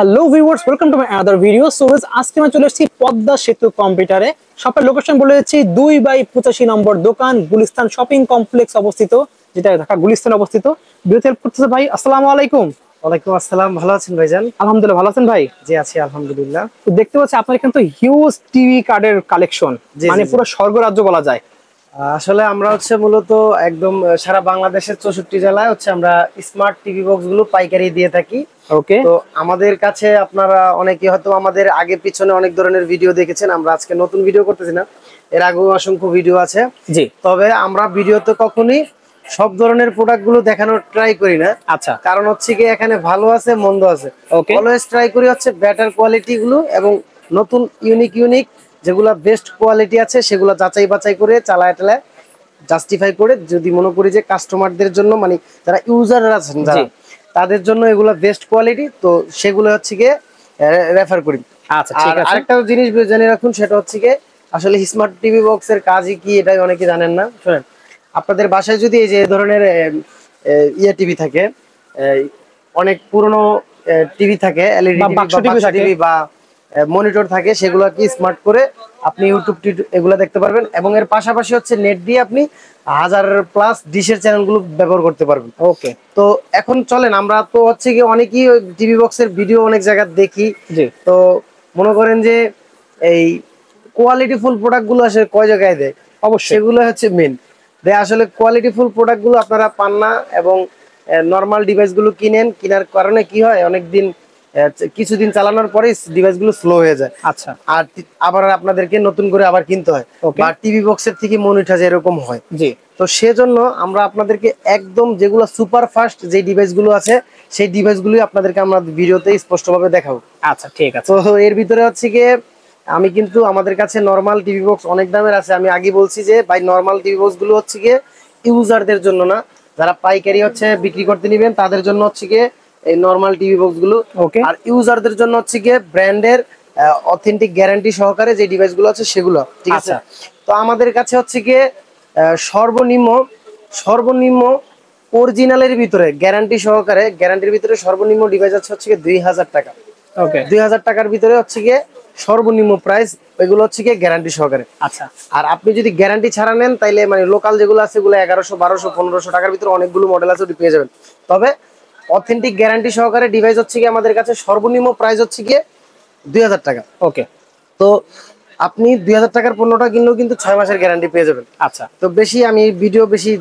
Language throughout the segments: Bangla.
Hello viewers, welcome to my other video. So আজকে আমি চলে এসেছি পদ্মা সেতু কম্পিউটারে। শপের লোকেশন বলে দিচ্ছি 2/85 নম্বর দোকান, গুলিস্তান শপিং কমপ্লেক্স অবস্থিত, যেটা ঢাকা গুলিস্তান অবস্থিত। বিরতি হেল্প করতেছে ভাই। আসসালামু আলাইকুম। ওয়ালাইকুম আসসালাম। ভালো আছেন ভাইজান? আলহামদুলিল্লাহ, ভালো আছেন ভাই? জি আছি আলহামদুলিল্লাহ। তো দেখতে পাচ্ছি আপনার এখানে তো হিউজ টিভি কার্ডের কালেকশন, জি, মানে জি, জি। পুরো স্বর্গরাজ্য বলা যায়। আসলে আমরা মূলত একদম সারা বাংলাদেশের 64 জেলায় আমরা স্মার্ট টিভি বক্স গুলো পাইকারি দিয়ে থাকি। ওকে। তো আমাদের কাছে আপনারা অনেকে হয়তো আমাদের আগে পিছনে অনেক ধরনের ভিডিও দেখেছেন। আমরা আজকে নতুন ভিডিও করতেছি না, এর আগেও অসংখ্য ভিডিও আছে। জি। তবে আমরা ভিডিওতে কখনোই সব ধরনের প্রোডাক্ট গুলো দেখানোর ট্রাই করি না। আচ্ছা। কারণ কি এখানে ভালো আছে মন্দ আছে। ওকে। অলওয়েজ ট্রাই করি বেটার কোয়ালিটি গুলো এবং নতুন ইউনিক যেগুলা বেস্ট কোয়ালিটি আছে সেগুলো যাচাই বাছাই করে চালায় টালায় জাস্টিফাই করে, যদি মনে করি যে কাস্টমারদের জন্য মানে যারা ইউজার আছেন যারা তাদের জন্য এগুলা বেস্ট কোয়ালিটি, তো সেগুলো গিয়ে রেফার করি। আচ্ছা, ঠিক আছে। আরেকটা জিনিস জেনে রাখুন, সেটা গিয়ে আসলে স্মার্ট টিভি বক্সের কাজই কি এটা অনেকে জানেন না। শুনেন, আপনাদের বাসায় যদি এই যে ধরনের টিভি থাকে, অনেক পুরনো টিভি থাকে, এলইডি টিভি বা মনিটর থাকে, সেগুলো কি স্মার্ট করে আপনি ইউটিউব এগুলো দেখতে পারবেন এবং এর পাশাপাশি নেট দিয়ে আপনি 1000+ ডিশের চ্যানেলগুলো ব্যবহার করতে পারবেন। ওকে। তো এখন চলেন, আমরা তো কি অনেকেই টিভি বক্সের ভিডিও অনেক জায়গায় দেখি। তো মনে করেন যে এই কোয়ালিটিফুল প্রোডাক্ট গুলো আসলে কয় জায়গায় দেয়, অবশ্যই সেগুলো মেন দেয়। আসলে কোয়ালিটিফুল প্রোডাক্ট গুলো আপনারা পান না এবং নর্মাল ডিভাইস গুলো কেনার কারণে কি হয়, অনেকদিন কিছুদিন চালানোর পরে ডিভাইস গুলো স্লো হয়ে যায়। আচ্ছা। আর আবার আপনাদেরকে নতুন করে আবার কিনতে হয়, বা টিভি বক্সের থেকে মনিটর এরকম হয়। জি। তো সেজন্য আমরা আপনাদেরকে একদম যেগুলো সুপার ফাস্ট যে ডিভাইস গুলো আছে সেই ডিভাইস গুলোই আপনাদেরকে আমরা ভিডিওতে স্পষ্টভাবে দেখাবো। আচ্ছা, ঠিক আছে। তো এর ভিতরে গিয়ে আমি কিন্তু আমাদের কাছে নরমাল টিভি বক্স অনেক দামের আছে। আমি আগে বলছি যে ভাই নরমাল টিভি বক্স গুলো গিয়ে ইউজারদের জন্য না, যারা পাইকারি বিক্রি করতে নেবেন তাদের জন্য গিয়ে এই নরমাল টিভি বক্স গুলো। আর ইউজারদের জন্য গিয়ে ব্র্যান্ডের অথেন্টিক গ্যারান্টি সহকারে যে ডিভাইস গুলো আছে সেগুলো, ঠিক আছে। তো আমাদের কাছে গিয়ে সর্বনিম্ন অরিজিনালের ভিতরে গ্যারান্টি সহকারে, গ্যারান্টির ভিতরে সর্বনিম্ন ডিভাইস আছে গিয়ে 2000 টাকা। ওকে, 2000 টাকার ভিতরে গিয়ে সর্বনিম্ন প্রাইস, ওইগুলো গিয়ে গ্যারান্টি সহকারে। আচ্ছা। আর আপনি যদি গ্যারান্টি ছাড়া নেন তাইলে মানে লোকাল যেগুলো আছে এগুলো 1100, 1200, 1500 টাকার ভিতরে অনেকগুলো মডেল আছে, ওটি পেয়ে যাবেন। তবে অথেন্টিক গ্যারান্টি সহকারে ডিভাইস গিয়ে আমাদের কাছে সর্বনিম্ন প্রাইস গিয়ে 2000 টাকা। ওকে। তো আপনি 2000 টাকার পণ্যটা কিনলেও কিন্তু 6 মাসের গ্যারান্টি পেয়ে যাবেন। আচ্ছা। তো আমি ভিডিও বেশি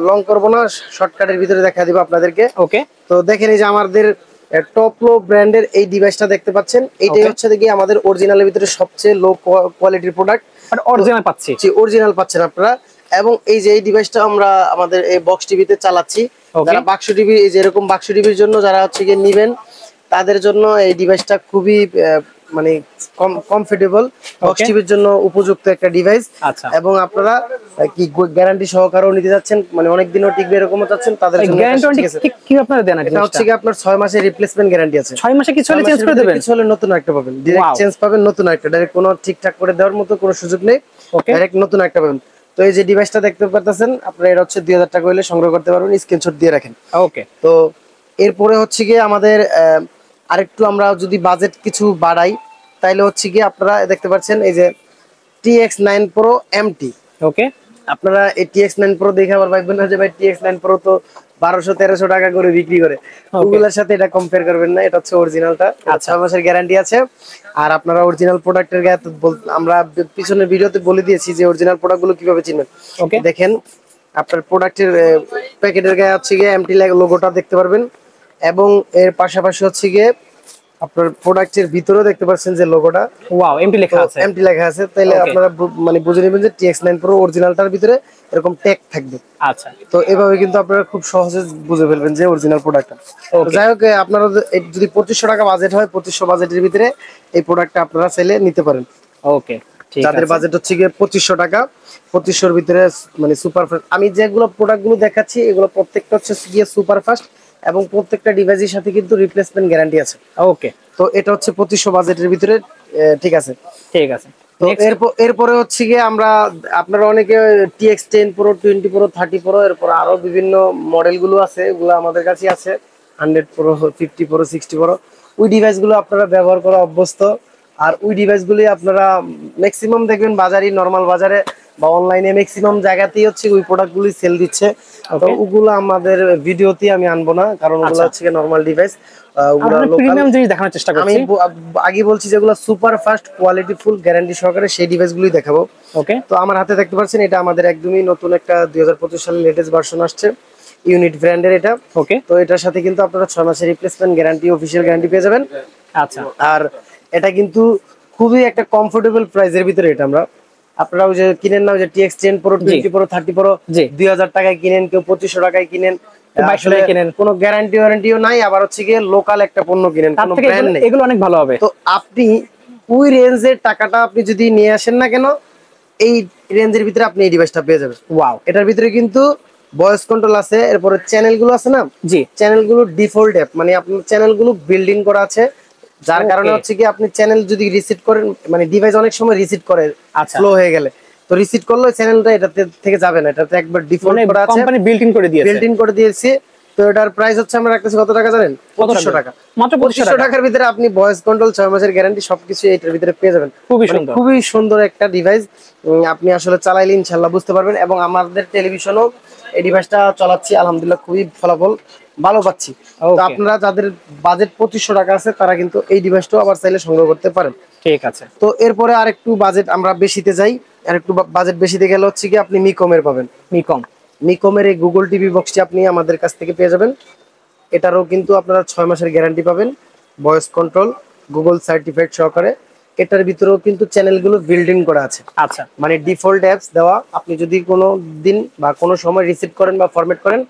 লং করবো না, শর্টকাটের ভিতরে দেখা দিব আপনাদেরকে। ওকে। তো দেখেন, এই যে আমাদের টপ লো ব্র্যান্ডের এই ডিভাইসটা দেখতে পাচ্ছেন, এইটাই দেখি আমাদের অরিজিনালের ভিতরে সবচেয়ে লো কোয়ালিটির প্রোডাক্ট। অরিজিনাল পাচ্ছি, জি অরিজিনাল পাচ্ছেন আপনারা। এবং এই যে এই ডিভাইসটা আমরা আমাদের এই বক্স টিভিতে চালাচ্ছি। যারা বাক্স টিভি, এই যে এরকম বাক্স টিভির জন্য যারা গিয়ে নিবেন, তাদের জন্য এই ডিভাইসটা খুবই মানে কমফোর্টেবল, বক্স টিভির জন্য উপযুক্ত একটা ডিভাইস। আচ্ছা। এবং আপনারা কি গ্যারান্টি সহকারেও নিতে যাচ্ছেন, মানে অনেক দিনও টিকবে এরকমও চাচ্ছেন, তাদের জন্য গ্যারান্টি কি আপনারা দেন? এটা কি আপনার 6 মাসের রিপ্লেসমেন্ট গ্যারান্টি আছে। 6 মাসে কিছু হলে চেঞ্জ করে দিবেন, কিছু হলে নতুন একটা পাবেন, ডাইরেক্ট চেঞ্জ পাবেন, নতুন একটা ডাইরেক্ট, কোনো ঠিকঠাক করে দেওয়ার মতো কোনো সুযোগ নেই, ডাইরেক্ট নতুন একটা পাবেন। তো এই যে ডিভাইসটা দেখতে পাচ্ছেন আপনারা, এটা 2000 টাকা হলে সংগ্রহ করতে পারবেন, স্ক্রিনশট দিয়ে রাখেন। ওকে। তো এরপরে গিয়ে আমাদের আরেকটু আমরা যদি বাজেট কিছু বাড়াই, তাইলে গিয়ে আপনারা দেখতে পাচ্ছেন এই যে TX9 Pro MT। ওকে। আপনারা এই TX9 Pro দেখে আবার ভাববেন না যে ভাই TX9 Pro তো 1200-1300 টাকা করে বিক্রি করে, ওগুলোর সাথে এটা কম্পেয়ার করবেন না। এটা অরিজিনালটা, 6 মাসের গ্যারান্টি আছে। আর আপনারা অরিজিনাল প্রোডাক্টের গায়ে আমরা পিছনের ভিডিওতে বলে দিয়েছি যে অরিজিনাল প্রোডাক্টগুলো কিভাবে চিনবেন। ওকে, দেখেন আপনার প্রোডাক্টের প্যাকেটের গায়ে গিয়ে MT লোগোটা দেখতে পারবেন, এবং এর পাশাপাশি গিয়ে আপনার প্রোডাক্টের ভিতরেও দেখতে পাচ্ছেন যে লোগোটা, ওয়াও, এমটি লেখা আছে, এমটি লেখা আছে। তাইলে আপনারা মানে বুঝে নেবেন যে TX9 Pro অরিজিনালটার ভিতরে এরকম ট্যাগ থাকবে। আচ্ছা। তো এভাবে কিন্তু আপনারা খুব সহজে বুঝে ফেলবেন যে অরিজিনাল প্রোডাক্টটা। যাই হোক, আপনারা যদি 2500 টাকা বাজেট হয়, 2500 বাজেটের ভিতরে এই প্রোডাক্টটা আপনারা চাইলে নিতে পারেন। ওকে। যাদের বাজেট গিয়ে 2500 টাকা, 2500 এর ভিতরে মানে সুপার ফাস্ট, আমি যেগুলো প্রোডাক্টগুলো দেখাচ্ছি এগুলো প্রত্যেকটা গিয়ে সুপার ফাস্ট এবং প্রত্যেকটা ডিভাইসের সাথে কিন্তু রিপ্লেসমেন্ট গ্যারান্টি আছে। ওকে। তো এটা 2500 বাজেটের ভিতরে, ঠিক আছে, ঠিক আছে। তো এরপরে গিয়ে আমরা, আপনারা অনেকে TX10 Pro, 20 Pro, 30 Pro, এরপর আরো বিভিন্ন মডেল গুলো আছে, এগুলো আমাদের কাছে আছে, 100 Pro, 50 Pro, 60 Pro। ওই ডিভাইসগুলো আপনারা ব্যবহার করা অভ্যস্ত। আর ওই ডিভাইসগুলি আপনারা ম্যাক্সিমাম দেখবেন বাজারে, নরমাল বাজারে বা অনলাইনে ম্যাক্সিমাম জায়গাতেই হচ্ছে ওই প্রোডাক্টগুলি সেল দিচ্ছে। তো ওগুলো আমাদের ভিডিওতে আমি আনবো না, কারণ ওগুলো হচ্ছে নরমাল ডিভাইস। প্রিমিয়াম জিনিস দেখানোর চেষ্টা করছি। আমি আগে বলছি যেগুলো super fast quality full guarantee সহকারে সেই ডিভাইসগুলোই দেখাবো। ওকে, তো আমার হাতে দেখতে পাচ্ছেন এটা আমাদের একদমই নতুন একটা 2025 সালের লেটেস্ট ভার্সন আসছে, ইউনিট ব্র্যান্ডের এটা। ওকে, তো এটার সাথে কিন্তু আপনারা 6 মাসের রিপ্লেসমেন্ট গ্যারান্টি, অফিশিয়াল গ্যারান্টি পেয়ে যাবেন। আচ্ছা, আর এটা কিন্তু খুবই একটা কমফোর্টেবল প্রাইসের ভিতরে এটা আমরা, আপনারা ওই যে কিনেন না ওই যে TX 10 Pro 20 Pro 30 Pro 2000 টাকায় কিনেন, কেউ 2500 টাকায় কিনেন, 2200 টাকায় কিনেন, কোনো গ্যারান্টি ওয়ারেন্টিও নাই। আবার হচ্ছে গিয়ে লোকাল একটা পণ্য কিনেন, কোনো ব্র্যান্ড নেই, এগুলো অনেক ভালো হবে। তো আপনি ওই রেঞ্জের টাকাটা আপনি যদি নিয়ে আসেন না কেন, এই রেঞ্জের ভিতরে আপনি এই ডিভাইসটা পেয়ে যাবেন। ওয়াও, এটার ভিতরে কিন্তু ভয়েস কন্ট্রোল আছে, এরপরে চ্যানেলগুলো আছে না, জি, চ্যানেলগুলো ডিফল্ট অ্যাপ, মানে আপনার চ্যানেলগুলো বিল্ডিং করা আছে, যার কারণে হচ্ছে কি আপনি চ্যানেল যদি রিসেট করেন, মানে ডিভাইস অনেক সময় রিসেট করে স্লো হয়ে গেলে, তো রিসেট করলে চ্যানেলটা এটাতে থেকে যাবে না, এটাতে একবার ডিফল্ট করা আছে, কোম্পানি বিল্ট ইন করে দিয়েছে, বিল্ট ইন করে দিয়েছে। তো এটার প্রাইস হচ্ছে আমরা রাখতেছি কত টাকা জানেন? 2500 টাকা, মাত্র 2500 টাকার ভিতরে আপনি ভয়েস কন্ট্রোল, 6 মাসের গ্যারান্টি সবকিছু এটার ভিতরে পেয়ে যাবেন। খুবই সুন্দর, খুবই সুন্দর একটা ডিভাইস, আপনি আসলে চালাইলে ইনশাআল্লাহ বুঝতে পারবেন। এবং আমাদের টেলিভিশনও এই ডিভাইসটা চালাচ্ছি, আলহামদুলিল্লাহ খুবই ফলাফল ভালো পাচ্ছি। তো আপনারা যাদের বাজেট 2500 টাকা আছে তারা কিন্তু এই ডিভাইসটাও আবার চাইলে সংগ্রহ করতে পারেন। ঠিক আছে। তো এরপরে আরেকটু বাজেট আমরা বেশিতে যাই, আরেকটু বাজেট বেশিতে গেলে হচ্ছে কি আপনি মিকমের পাবেন। মিকমের এই গুগল টিভি বক্সটি আপনি আমাদের কাছ থেকে পেয়ে যাবেন। এটারও কিন্তু আপনারা 6 মাসের গ্যারান্টি পাবেন, ভয়েস কন্ট্রোল, গুগল সার্টিফাইড সহকারে। এটার ভিতরেও কিন্তু চ্যানেলগুলো বিল্ডিং করা আছে, আচ্ছা, মানে ডিফল্ট অ্যাপস দেওয়া। আপনি যদি কোনো দিন বা কোনো সময় রিসিভ করেন বা ফরম্যাট করেন,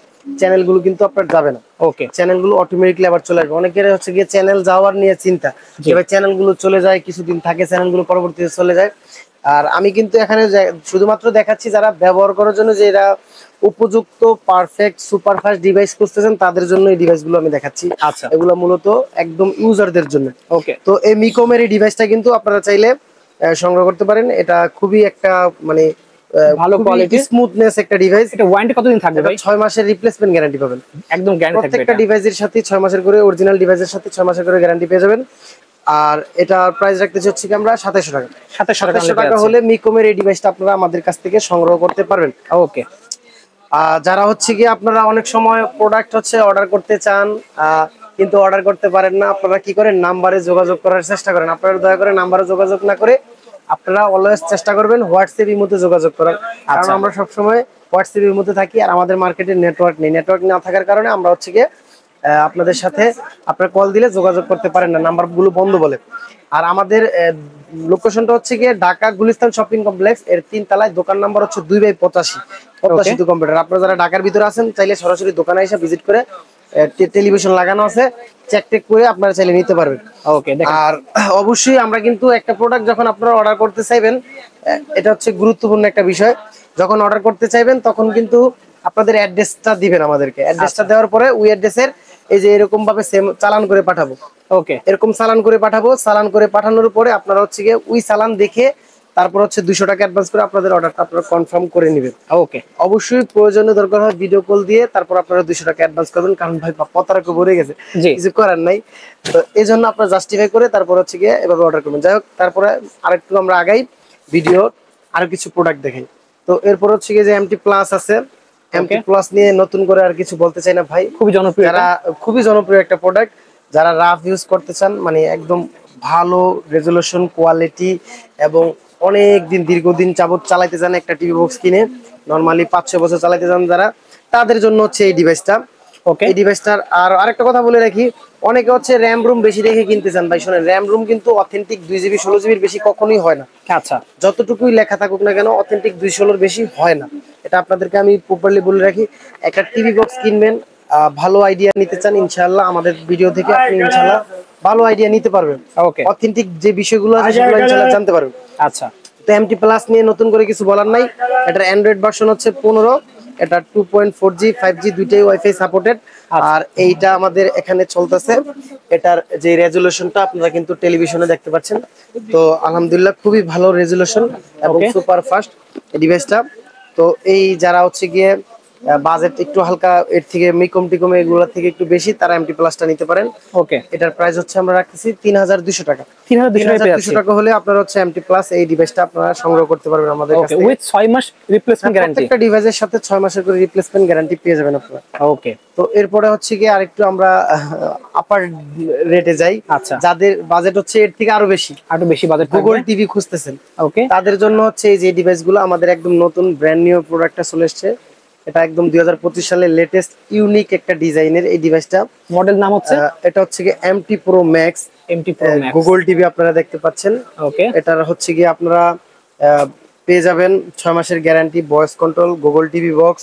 চ্যানেলগুলো কিন্তু আপনার যাবে না। ওকে, চ্যানেলগুলো অটোমেটিক্যালি আবার চলে আসবে। অনেকের হচ্ছে গিয়ে চ্যানেল যাওয়ার নিয়ে চিন্তা, এবার চ্যানেলগুলো চলে যায়, কিছুদিন থাকে, চ্যানেলগুলো পরবর্তীতে চলে যায়। আর আমি কিন্তু এখানে শুধুমাত্র দেখাচ্ছি যারা ব্যবহার করার জন্য যে এরা উপযুক্ত পারফেক্ট সুপারফাস্ট ডিভাইস খুঁজতেছেন, তাদের জন্য এই ডিভাইসগুলো আমি দেখাচ্ছি। আচ্ছা, এগুলো মূলত একদম ইউজারদের জন্য। ওকে, তো এই মিকমের এই ডিভাইসটা কিন্তু আপনারা চাইলে সংগ্রহ করতে পারেন। এটা খুবই একটা মানে ভালো কোয়ালিটি, স্মুথনেস একটা ডিভাইস। এটা ওয়ারেন্টি কতদিন থাকবে ভাই? 6 মাসের রিপ্লেসমেন্ট গ্যারান্টি পাবেন, একদম গ্যারান্টি থাকবে। প্রত্যেকটা ডিভাইসের সাথে 6 মাসের করে, অরিজিনাল ডিভাইসের সাথে 6 মাসের করে গ্যারান্টি পেয়ে যাবেন। আর এটার প্রাইস রাখতেছি হচ্ছে কি আমরা 2700 টাকা। 2700 টাকা হলে মিকমের এই ডিভাইসটা আপনারা আমাদের কাছ থেকে সংগ্রহ করতে পারবেন। ওকে, যারা হচ্ছে কি আপনারা অনেক সময় প্রোডাক্ট হচ্ছে অর্ডার করতে চান কিন্তু অর্ডার করতে পারেন না, আপনারা কি করেন? নাম্বারে যোগাযোগ করার চেষ্টা করেন। আপনারা দয়া করে নাম্বারে যোগাযোগ না করে আপনারা অলওয়েজ চেষ্টা করবেন হোয়াটসঅ্যাপ ইমোতে যোগাযোগ করার, কারণ আমরা সবসময় হোয়াটসঅ্যাপ ইমোতে থাকি আর আমাদের মার্কেটে নেটওয়ার্ক নেই। নেটওয়ার্ক না থাকার কারণে আমরা হচ্ছে গিয়ে আপনাদের সাথে আপনারা কল দিলে যোগাযোগ করতে পারেন না, নাম্বারগুলো বন্ধ বলে। আর আমাদের লোকেশনটা হচ্ছে গিয়ে ঢাকা গুলিস্তান শপিং কমপ্লেক্স এর 3 তলায়, দোকান নাম্বার হচ্ছে 2/85 পদ্মা কম্পিউটার। আপনারা যারা ঢাকার ভিতরে আছেন চাইলে সরাসরি দোকানে এসে ভিজিট করে, টেলিভিশন লাগানো আছে, চেক টেক করে আপনারা চাইলে নিতে পারবেন। ওকে, আর অবশ্যই আমরা কিন্তু একটা প্রোডাক্ট যখন আপনারা অর্ডার করতে চাইবেন, এটা হচ্ছে গুরুত্বপূর্ণ একটা বিষয়, যখন অর্ডার করতে চাইবেন তখন কিন্তু আপনাদের অ্যাড্রেসটা দিবেন আমাদেরকে। অ্যাড্রেসটা দেওয়ার পরে ওই অ্যাড্রেসের এই যে এরকম ভাবে সেম চালান করে পাঠাবো। ওকে, এরকম চালান করে পাঠাবো। চালান করে পাঠানোর পরে আপনারা হচ্ছে গিয়ে ওই চালান দেখে তারপর হচ্ছে 200 টাকা অ্যাডভান্স করে আপনাদের অর্ডারটা আপনারা কনফার্ম করে নেবেন। ওকে, অবশ্যই প্রয়োজনে দরকার হয় ভিডিও কল দিয়ে তারপর আপনারা 200 টাকা অ্যাডভান্স করবেন, কারণ ভাই পতাকা ভরে গেছে, কিছু করার নাই। তো এই জন্য আপনারা জাস্টিফাই করে তারপর হচ্ছে গিয়ে এভাবে অর্ডার করবেন। যাই হোক, তারপরে আরেকটু আমরা আগাই ভিডিও, আরো কিছু প্রোডাক্ট দেখাই। তো এরপর হচ্ছে গিয়ে যে MT প্লাস আছে, MT প্লাস নিয়ে নতুন করে আর কিছু বলতে চাই না ভাই, খুবই জনপ্রিয়, খুবই জনপ্রিয় একটা প্রোডাক্ট। যারা রাফ ইউজ করতে চান, মানে একদম ভালো রেজুলেশন কোয়ালিটি এবং অনেক দিন দীর্ঘদিন যাবত চালাইতে চান একটা টিভি বক্স কিনে, নরমালি 5-6 বছর চালাইতে চান যারা, তাদের জন্য হচ্ছে এই ডিভাইসটা। ওকে, এই ডিভাইসটার আর আরেকটা কথা বলে রাখি, অনেকে হচ্ছে র্যাম রুম বেশি রেখে কিনতে চান। ভাই শোনেন, র্যাম রুম কিন্তু অথেন্টিক 2GB 16GB বেশি কখনোই হয় না। আচ্ছা, যতটুকুই লেখা থাকুক না কেন অথেন্টিক 216 বেশি হয় না, এটা আপনাদেরকে আমি প্রপারলি বলে রাখি। একটা টিভি বক্স কিনবেন, ভালো আইডিয়া নিতে চান, ইনশাআল্লাহ আমাদের ভিডিও থেকে আপনি ইনশাআল্লাহ ভালো আইডিয়া নিতে পারবেন। ওকে, অথেন্টিক যে বিষয়গুলো আছে সেগুলো ইনশাআল্লাহ জানতে পারবেন। আচ্ছা, তো MT প্লাস নিয়ে নতুন করে কিছু বলার নাই। এটার অ্যান্ড্রয়েড ভার্সন হচ্ছে 15, এটা 2.4G 5G দুইটাই ওয়াইফাই সাপোর্টেড। আর এইটা আমাদের এখানে চলতেছে, এটার যে রেজুলেশনটা আপনারা কিন্তু টেলিভিশনে দেখতে পাচ্ছেন। তো আলহামদুলিল্লাহ খুবই ভালো রেজুলেশন এবং সুপার ফাস্ট ডিভাইসটা। তো এই যারা হচ্ছে গিয়ে বাজেট একটু হালকা এর থেকে মিকম টিকম এগুলো থেকে একটু বেশি, তারা এমটি প্লাসটা নিতে পারেন। ওকে, এটার প্রাইস হচ্ছে আমরা রাখতেছি ৩,২০০ টাকা। ৩,২০০ টাকা হলে আপনার হচ্ছে এমটি প্লাস এই ডিভাইসটা আপনারা সংগ্রহ করতে পারবেন আমাদের কাছ ওকে, থেকে। উইথ ৬ মাস রিপ্লেসমেন্ট গ্যারান্টি। প্রত্যেকটা ডিভাইসের সাথে ৬ মাসের করে রিপ্লেসমেন্ট গ্যারান্টি পেয়ে যাবেন আপনারা। ওকে, তো এরপরে হচ্ছে কি আরেকটু আমরা আপার রেটে যাই। আচ্ছা, যাদের বাজেট হচ্ছে এর থেকে আরো বেশি, আরো বেশি বাজেট গুগল টিভি খুঁজতেছেন, ওকে, তাদের জন্য হচ্ছে এই যে ডিভাইসগুলো আমাদের একদম নতুন ব্র্যান্ড নিউ প্রোডাক্টটা চলে এসেছে। এটা একদম 2025 সালের লেটেস্ট ইউনিক একটা ডিজাইনের এই ডিভাইসটা। মডেল নাম হচ্ছে এটা হচ্ছে কি MT pro max. MT pro max, Google TV আপনারা দেখতে পাচ্ছেন। ওকে, এটার হচ্ছে কি আপনারা পেয়ে যাবেন 6 মাসের guarantee, voice control, Google TV box.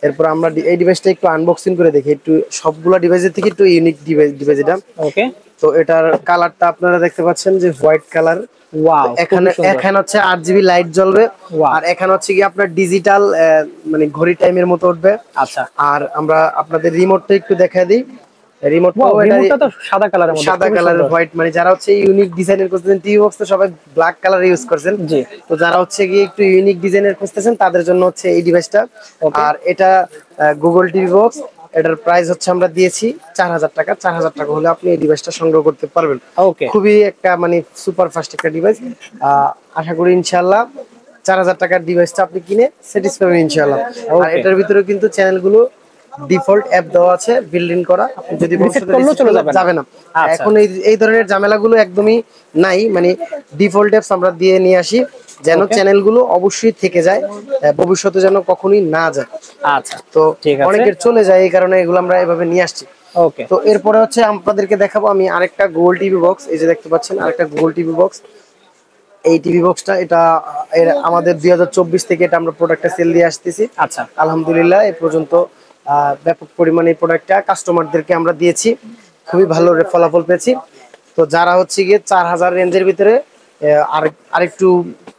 এরপর আমরা এই ডিভাইসটা একটু আনবক্সিং করে দেখি, একটু সবগুলা ডিভাইসের থেকে একটু ইউনিক ডিভাইস এটা। ওকে, তো এটার কালারটা আপনারা দেখতে পাচ্ছেন যে হোয়াইট কালার। ওয়াও, এখানে হচ্ছে 8 জিবি লাইট জ্বলবে, আর এখানে হচ্ছে কি আপনার ডিজিটাল মানে ঘড়ি টাইমের মতো উঠবে। আচ্ছা, আর আমরা আপনাদের রিমোটটা একটু দেখায় দিই। রিমোটটা তো সাদা কালারের মধ্যে, সাদা কালারের হোয়াইট, মানে যারা হচ্ছে ইউনিক ডিজাইনের খুঁজতেছেন, টিভি বক্স তো সবাই ব্ল্যাক কালার ইউজ করছেন, জি, তো যারা হচ্ছে গিয়ে একটু ইউনিক ডিজাইনের খুঁজতেছেন তাদের জন্য হচ্ছে এই ডিভাইসটা। আর এটা গুগল টিভি বক্স, এটার প্রাইস হচ্ছে আমরা দিয়েছি 4,000 টাকা। 4,000 টাকা হলে আপনি এই ডিভাইসটা সংগ্রহ করতে পারবেন। ওকে, খুবই একটা মানে সুপার ফাস্ট একটা ডিভাইস। আশা করি ইনশাআল্লাহ 4,000 টাকার ডিভাইসটা আপনি কিনে স্যাটিসফাই হবেন ইনশাআল্লাহ। আর এটার ভিতরে কিন্তু চ্যানেলগুলো ডিফল্ট অ্যাপ দেওয়া আছে, বিল্ড ইন করা, আপনি যদি চলে যাবে না। এখন এই ধরনের ঝামেলাগুলো একদমই নাই, মানে ডিফল্ট অ্যাপস আমরা দিয়ে নিয়ে আসি যেন চ্যানেলগুলো অবশ্যই থেকে যায়, ভবিষ্যতে যেন কখনোই না যায়। আচ্ছা, তো অনেকের চলে যায়, এই কারণে এগুলো আমরা এভাবে নিয়ে আসছি। ওকে, তো এরপরে হচ্ছে আপনাদেরকে দেখাবো আমি আরেকটা গুগল টিভি বক্স। এই যে দেখতে পাচ্ছেন আরেকটা গুগল টিভি বক্স। এই টিভি বক্সটা এটা আমাদের 2024 থেকে এটা আমরা প্রোডাক্টটা সেল দিয়ে আসতেছি। আচ্ছা, আলহামদুলিল্লাহ এই পর্যন্ত ব্যাপক পরিমাণে এই প্রোডাক্টটা কাস্টমারদেরকে আমরা দিয়েছি, খুবই ভালো ফলাফল পেয়েছি। তো যারা হচ্ছে গিয়ে 4,000 রেঞ্জের ভিতরে আরেকটু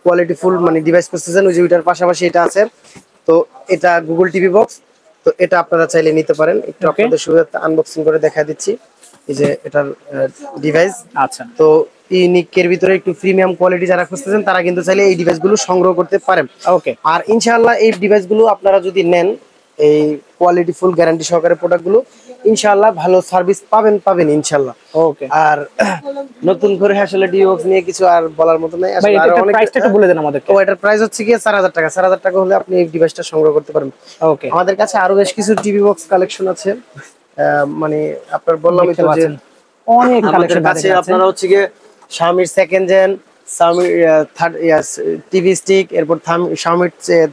কোয়ালিটিফুল মানে ডিভাইস খুঁজতেছেন, ওই যে ওইটার পাশাপাশি এটা আছে। তো এটা গুগল টিভি বক্স, তো এটা আপনারা চাইলে নিতে পারেন। একটু আপনাদের সুবিধার্থে আনবক্সিং করে দেখা দিচ্ছি। এই যে এটার ডিভাইস। আচ্ছা, তো ইউনিকের ভিতরে একটু প্রিমিয়াম কোয়ালিটি যারা খুঁজতেছেন তারা কিন্তু চাইলে এই ডিভাইসগুলো সংগ্রহ করতে পারেন। ওকে, আর ইনশাআল্লাহ এই ডিভাইসগুলো আপনারা যদি নেন, এই কোয়ালিটি ফুল গ্যারান্টি সহকারে প্রোডাক্টগুলো, ইনশাআল্লাহ ভালো সার্ভিস পাবেন ইনশাআল্লাহ। ওকে, আর নতুন করে আসলে ডিওক্স নিয়ে কিছু আর বলার মতো নাই। ভাই এটার প্রাইসটা একটু বলে দেন আমাদেরকে। এটার প্রাইস হচ্ছে কি 4,000 টাকা। 4,000 টাকা হলে আপনি এই ডিভাইসটা সংগ্রহ করতে পারবেন। ওকে, আমাদের কাছে আরো বেশ কিছু টিভি বক্স কালেকশন আছে, মানে আপনার বললামই তো যে অনেক কালেকশন আছে। আপনারা হচ্ছে গিয়ে Xiaomi second gen, Xiaomi third TV stick, এরপর Xiaomi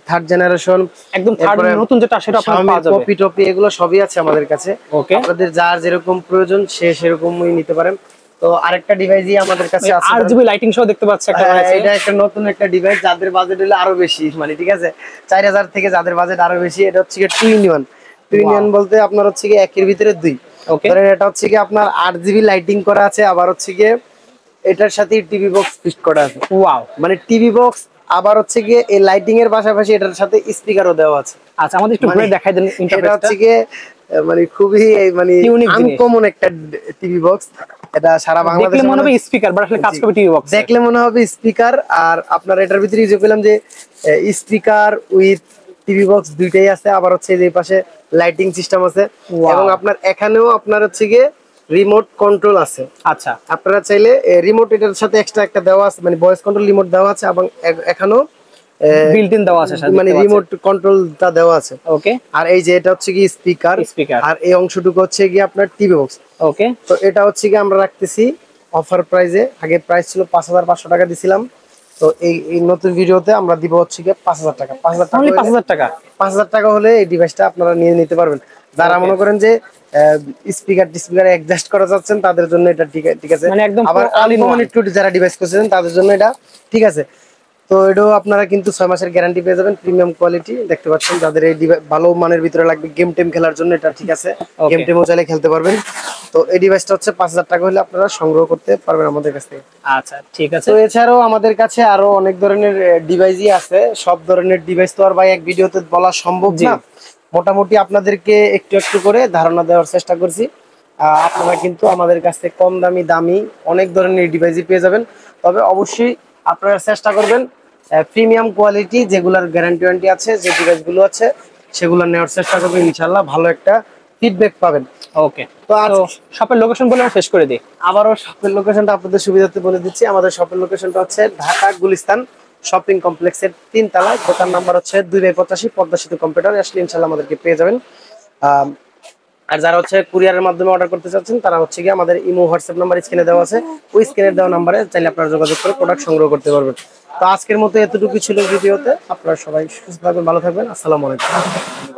থার্ড জেনারেশন, একদম থার্ড নতুন যেটা সেটা আপনারা পাওয়া যাবে। কপি টপি এগুলো সবই আছে আমাদের কাছে। ওকে, আপনাদের যার যেরকম প্রয়োজন সে সেরকমই নিতে পারেন। তো আরেকটা ডিভাইসই আমাদের কাছে আছে, 8GB লাইটিং সহ দেখতে পাচ্ছি একটা আছে। এটা একটা নতুন একটা ডিভাইস, যাদের বাজেট হলো আরো বেশি, মানে ঠিক আছে 4,000 থেকে যাদের বাজেট আরো বেশি, এটা হচ্ছে কি 2 in 1। 2 in 1 বলতে আপনার হচ্ছে কি একের ভিতরে দুই। ওকে, ধরেন এটা হচ্ছে কি আপনার 8GB লাইটিং করা আছে, আবার হচ্ছে কি এটার সাথে টিভি বক্স ফিট করা আছে। ওয়াও, মানে টিভি বক্স আবার হচ্ছে কি এই লাইটিং এর পাশাপাশি এটার সাথে স্পিকারও দেওয়া আছে। আচ্ছা, আমাদের একটু ঘুরে দেখাই দেন ইন্টারফেসটা। এটা হচ্ছে কি মানে খুবই মানে আনকমন একটা টিভি বক্স। এটা সারা বাংলাদেশে দেখলে মনে হবে স্পিকার, বাট আসলে কাজ করবে টিভি বক্স। দেখলে মনে হবে স্পিকার, আর আপনার এটার ভিতরে যে পেলাম যে স্পিকার উইথ টিভি বক্স দুইটাই আছে, আবার হচ্ছে যে পাশে লাইটিং সিস্টেম আছে, এবং আপনার এখানেও আপনার হচ্ছে গিয়ে রিমোট কন্ট্রোল আছে। আচ্ছা, আপনারা চাইলে রিমোট এটার সাথে এক্সট্রা একটা দেওয়া আছে, মানে ভয়েস কন্ট্রোল রিমোট দেওয়া আছে, এবং এখানেও বিল্ট ইন দেওয়া আছে, মানে রিমোট কন্ট্রোলটা দেওয়া আছে। ওকে, আর এই যে এটা হচ্ছে কি স্পিকার, আর এই অংশটুকু হচ্ছে কি আপনার টিভি বক্স। ওকে, তো এটা হচ্ছে কি আমরা রাখতেছি অফার প্রাইসে। আগে প্রাইস ছিল 5,500 টাকা দিছিলাম, তো এই নতুন ভিডিওতে আমরা দিব হচ্ছে কি 5,000 টাকা। 5,000 টাকা, 5,000 টাকা, 5,000 টাকা হলে এই ডিভাইসটা আপনারা নিয়ে নিতে পারবেন। যারা মনে করেন যে স্পিকার অ্যাডজাস্ট করা যাচ্ছেন তাদের জন্য এটা ঠিক আছে, মানে একদম আবার আনকমন একটু যারা ডিভাইস করছেন তাদের জন্য এটা ঠিক আছে। তো এটাও আপনারা কিন্তু 6 মাসের গ্যারান্টি পেয়ে যাবেন, প্রিমিয়াম কোয়ালিটি দেখতে পাচ্ছেন। যাদের এই ভালো মানের ভিতরে লাগবে গেম টেম খেলার জন্য এটা ঠিক আছে, গেম টেমও চাইলে খেলতে পারবেন। তো এই ডিভাইসটা হচ্ছে 5,000 টাকা হলে আপনারা সংগ্রহ করতে পারবেন আমাদের কাছ থেকে। আচ্ছা, ঠিক আছে। তো এছাড়াও আমাদের কাছে আরো অনেক ধরনের ডিভাইসই আছে। সব ধরনের ডিভাইস তো আর ভাই এক ভিডিওতে বলা সম্ভব না, মোটামুটি আপনাদেরকে একটু একটু করে ধারণা দেওয়ার চেষ্টা করছি। আপনারা কিন্তু আমাদের কাছে কম দামি অনেক ধরনের ডিভাইসই পেয়ে যাবেন, তবে অবশ্যই আপনারা চেষ্টা করবেন প্রিমিয়াম কোয়ালিটি যেগুলোর গ্যারান্টি ওয়ারেন্টি আছে, যে ডিভাইসগুলো আছে সেগুলো নেওয়ার চেষ্টা করবেন, ইনশাআল্লাহ ভালো একটা ফিডব্যাক পাবেন। ওকে, তো শপের লোকেশন বলে আমরা শেষ করে দিই। আবারও শপের লোকেশনটা আপনাদের সুবিধার্থে বলে দিচ্ছি। আমাদের শপের লোকেশনটা হচ্ছে ঢাকা গুলিস্তান শপিং কমপ্লেক্সের 3 তলায়, দোকান নাম্বার হচ্ছে 2/85 পদ্মা সেতু কম্পিউটার। আসলে ইনশাআল্লাহ আমাদেরকে পেয়ে যাবেন। আর যারা হচ্ছে কুরিয়ারের মাধ্যমে অর্ডার করতে চাচ্ছেন তারা হচ্ছে কি আমাদের ইমো হোয়াটসঅ্যাপ নাম্বার স্ক্রিনে দেওয়া আছে, ওই স্ক্রিনে দেওয়া নাম্বারে চাইলে আপনারা যোগাযোগ করে প্রোডাক্ট সংগ্রহ করতে পারবেন। তো আজকের মতো এতটুকু ছিল ভিডিওতে। আপনারা সবাই সুস্থ থাকবেন, ভালো থাকবেন। আসসালামু আলাইকুম।